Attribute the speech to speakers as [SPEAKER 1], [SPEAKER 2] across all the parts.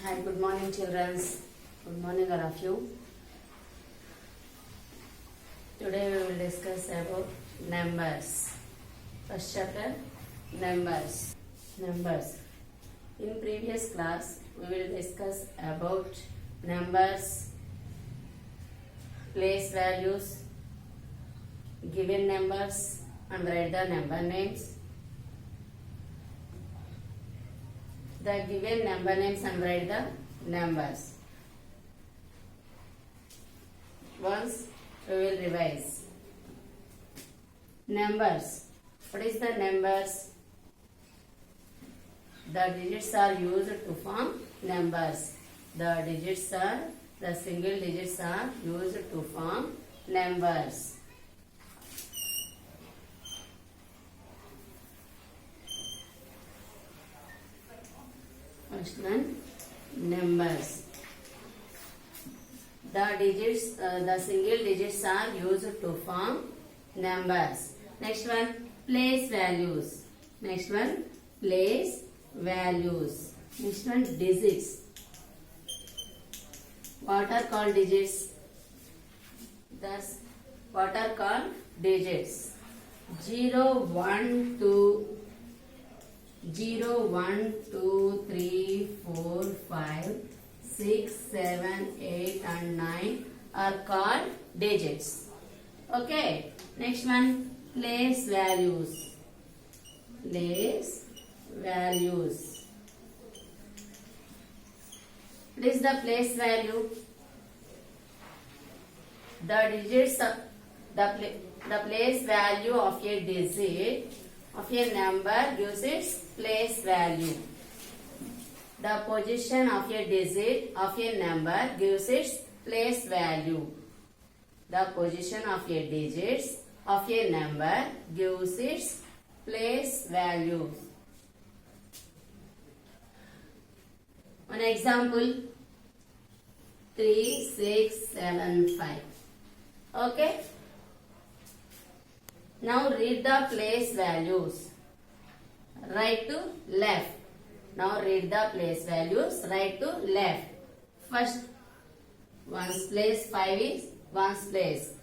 [SPEAKER 1] Hi, good morning, children. Good morning, all of you. Today we will discuss about numbers. First chapter, numbers. Numbers. In previous class, we will discuss about numbers, place values, given numbers, and write the number names. The given number names and write the numbers. Once we will revise. Numbers. What is the numbers? The digits are used to form numbers. The single digits are used to form numbers. First one, numbers. The single digits are used to form numbers. Next one, place values. Next one, place values. Next one, digits. What are called digits? Thus, what are called digits? 0, 1, 2, 0, 1, 2, 3, 4, 5, 6, 7, 8 and 9 are called digits. Okay. Next one, place values. Place values. What is the place value? The digits, the place value of a digit of a number gives its place value. The position of a digit of a number gives its place value. The position of a digit of a number gives its place value. One example, 3, 6, 7, 5. Okay. Now read the place values. Right to left. Now read the place values. Right to left. First, ones place, 5 is ones place.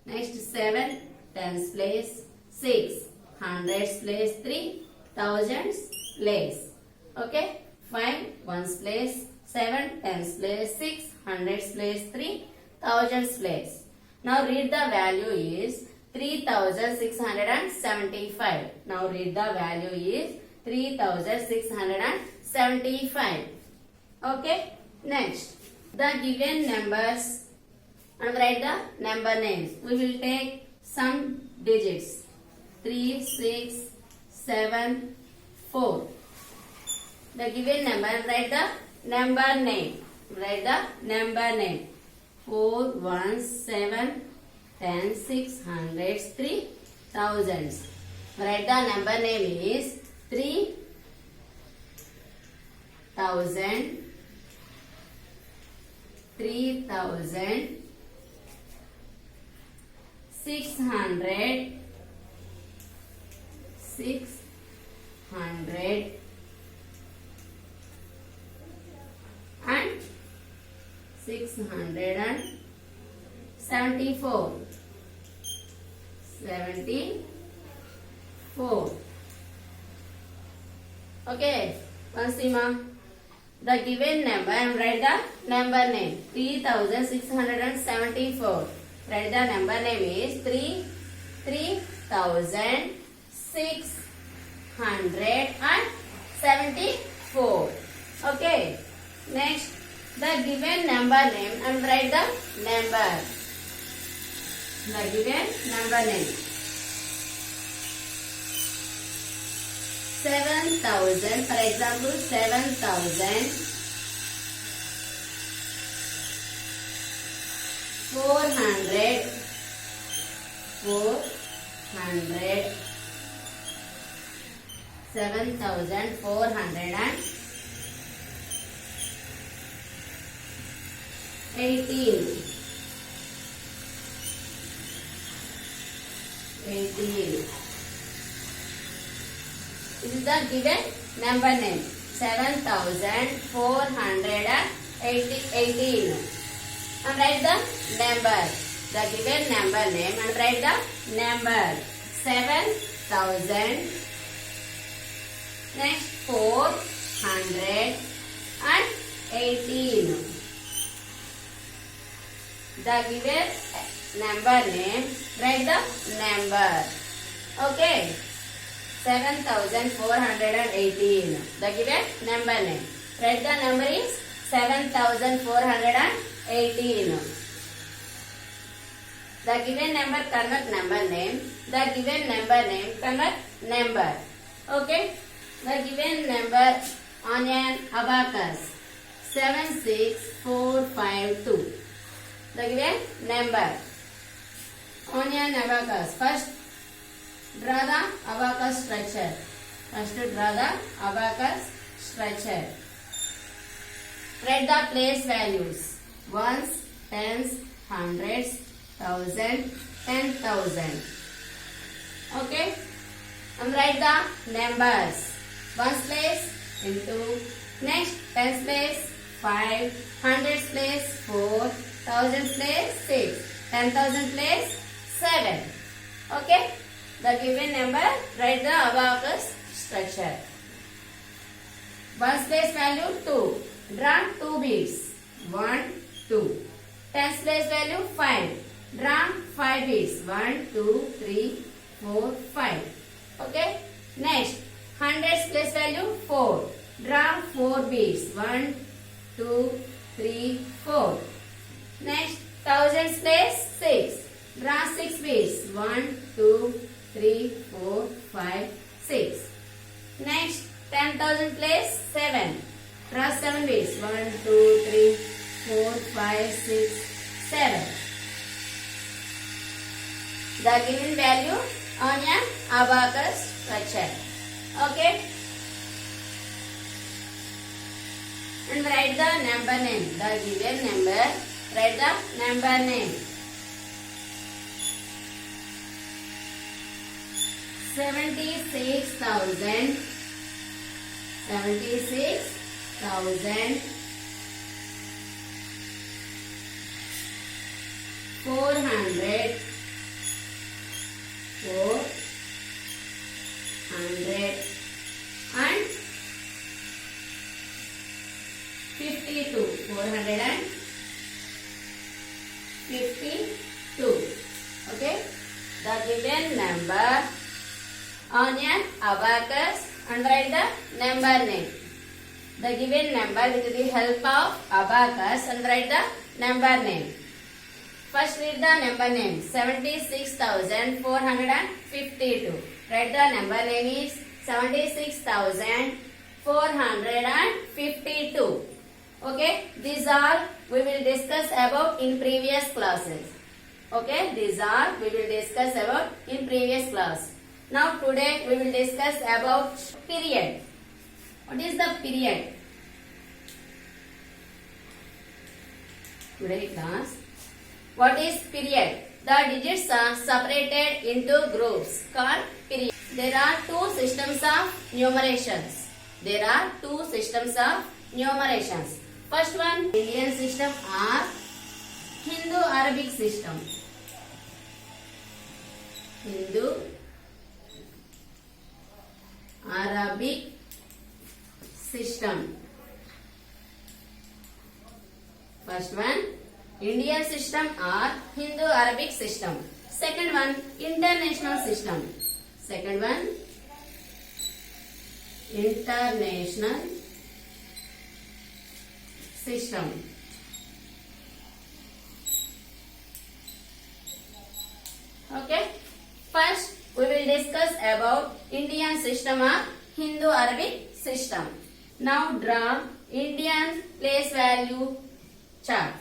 [SPEAKER 1] Next, 7, tens place, 6, hundreds place, 3, thousands place. Okay. 5, ones place, 7, tens place, 6, hundreds place, 3, thousands place. Now read the value is 3675. Now read the value is 3675. Okay. Next, the given numbers and write the number names. We will take some digits. 3, 6, 7, 4. The given number and write the number name. Write the number name. 4, 1, 7, 10, 6, hundreds, 3, thousands. Write the number name is 3000, 3000, 600, 600, and 674. 74. Okay. Consima. The given number and write the number name. 3674. Write the number name is 3674. Okay. Next, the given number name and write the number. The given number name. 7000, for example, 7000, 400, 7418. 18. This is the given number name. 7,418. And write the number. The given number name and write the number. 7,000. Next 418. The given number name, write the number. Okay. 7,418. The given number name. Write the number is 7,418. The given number convert number name. The given number name convert number. Okay. The given number on an abacus. 76452. The given number on an abacus. First, draw the abacus structure. Write the place values. Ones, tens, hundreds, thousand, 10,000. Okay. And write the numbers. Ones place into next tens place 5, hundreds place 4, thousands place 6, 10,000 place 7. Okay. The given number, write the abacus structure. Ones place value 2. Draw 2 beads. 1, 2. Tens place value 5. Draw 5 beads. 1, 2, 3, 4, 5. Okay. Next, hundreds place value 4. Draw 4 beads. 1, 2, 3, 4. Next, thousands place 6. Draw 6 beads. 1, 2, 3, 4, 5, 6. Next, 10,000 place 7. Draw 7 beads. 1, 2, 3, 4, 5, 6, 7. The given value on an abacus structure. Okay. And write the number name. The given number. Write the number name. 76,000. 400. 400 and 52. 452. Okay. The given number on an abacus and write the number name. The given number with the help of abacus and write the number name. First read the number name. 76,452. Write the number name is 76,452. Okay. These are we will discuss about in previous classes. Okay. These are we will discuss about in previous class. Now today we will discuss about period. What is the period? Today class. What is period? The digits are separated into groups called period. There are two systems of numerations. First one, Indian system or Hindu-Arabic system. Hindu-Arabic system. First one, Indian system or Hindu-Arabic system. Second one, international system. Second one, international system. Okay. First, we will discuss about Indian system or Hindu-Arabic system. Now draw Indian place value chart.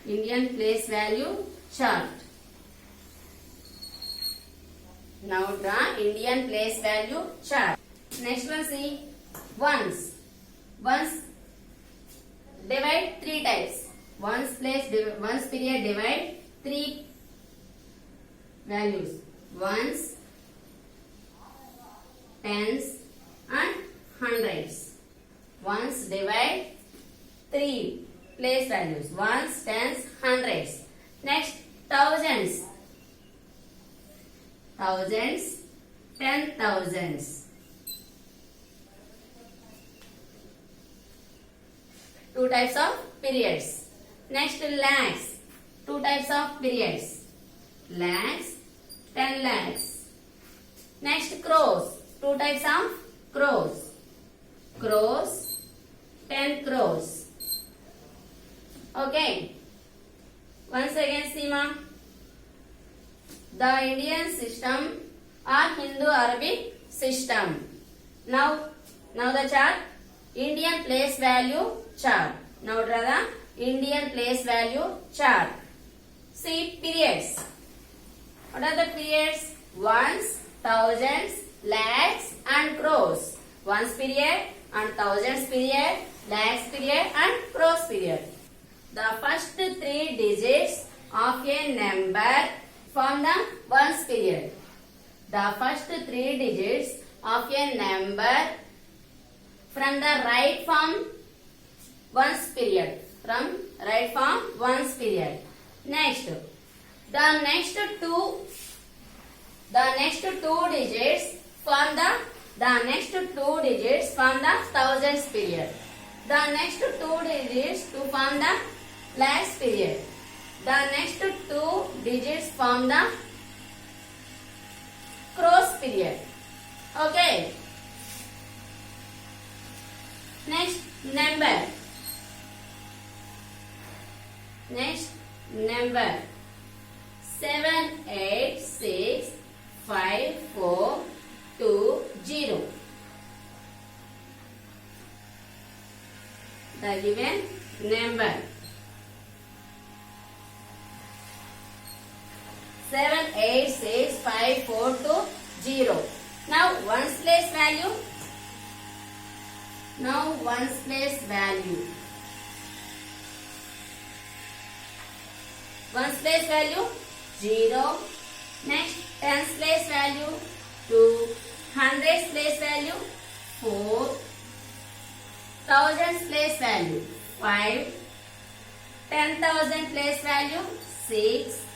[SPEAKER 1] Indian place value chart. Now draw Indian place value chart. Next one, see ones. Ones divide 3 types. Ones period divide 3 values. Ones, tens and hundreds. Ones divide 3 place values. Ones, tens, hundreds. Next, thousands. Thousands, 10,000s. Two types of periods. Next, lakhs. Two types of periods. Lakhs, 10 lakhs. Next, crores. Two types of crores. Crores, 10 crores. Okay. Once again, Seema. The Indian system or Hindu-Arabic system. Now the chart. Indian place value chart. Now draw the Indian place value chart. See periods. What are the periods? Ones, thousands, lakhs and crores. Ones period and thousands period, lakhs period and crores period. The first three digits of a number form the ones period. The first three digits of a number from the right form ones period. From right form ones period. Next, the next two digits form the thousands period. The next two digits to form the lakhs period. The next two digits form the crores period. Okay. Next number. Next number. 7, 8, 6, 5, 4, 2, 0. The given number. 7, 8, 6, 5, 4, 2, 0. Now ones place value. Now ones place value. Ones place value 0. Next tens place value 2. Hundreds place value 4. Thousands place value 5. 10,000 place value 6.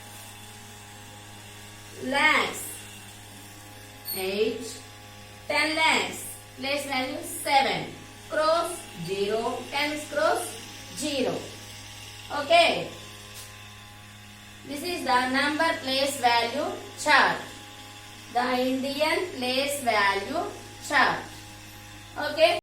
[SPEAKER 1] Lakhs 8. 10 lakhs place value 7. Crores 0. Tens crores 0. Okay. This is the number place value chart. The Indian place value chart. Okay.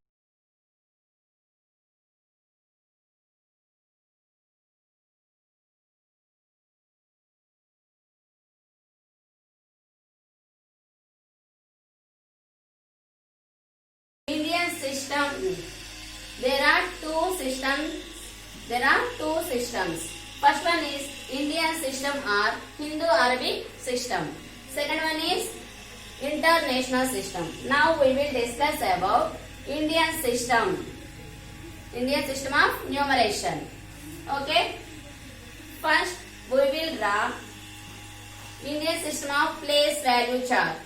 [SPEAKER 1] Indian system. There are two systems. First one is Indian system or Hindu-Arabic system. Second one is international system. Now we will discuss about Indian system. Indian system of numeration. Okay. First we will draw Indian system of place value chart.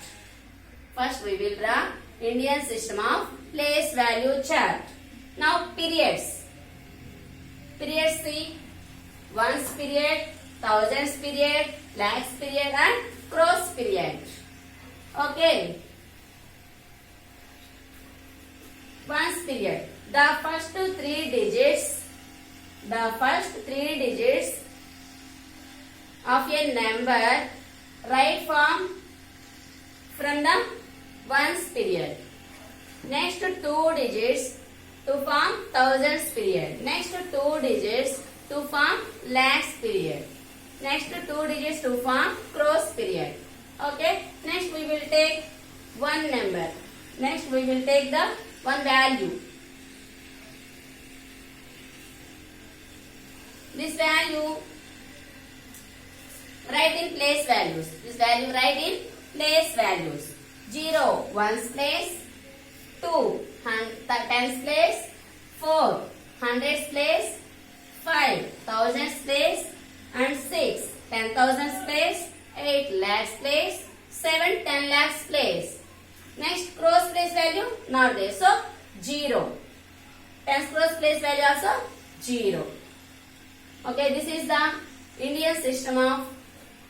[SPEAKER 1] First we will draw Indian system of place value chart. Now periods. Periods see ones period, thousands period, lakhs period and crores period. Okay. Ones period. The first three digits of a number write from the ones period. Next two digits to form thousands period. Next two digits to form lakhs period. Next two digits to form crores period. Okay. Next we will take one number. Next we will take the one value. This value write in place values. This value write in place values. 0 ones place, 2 tens place, 4 hundreds place, 5 thousands place and 6 10,000s place, 8 lakhs place, 7 10 lakhs place. Next crores place value not there, so 0. Tens crores place value also 0. Okay, this is the Indian system of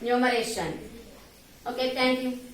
[SPEAKER 1] numeration. Okay, thank you.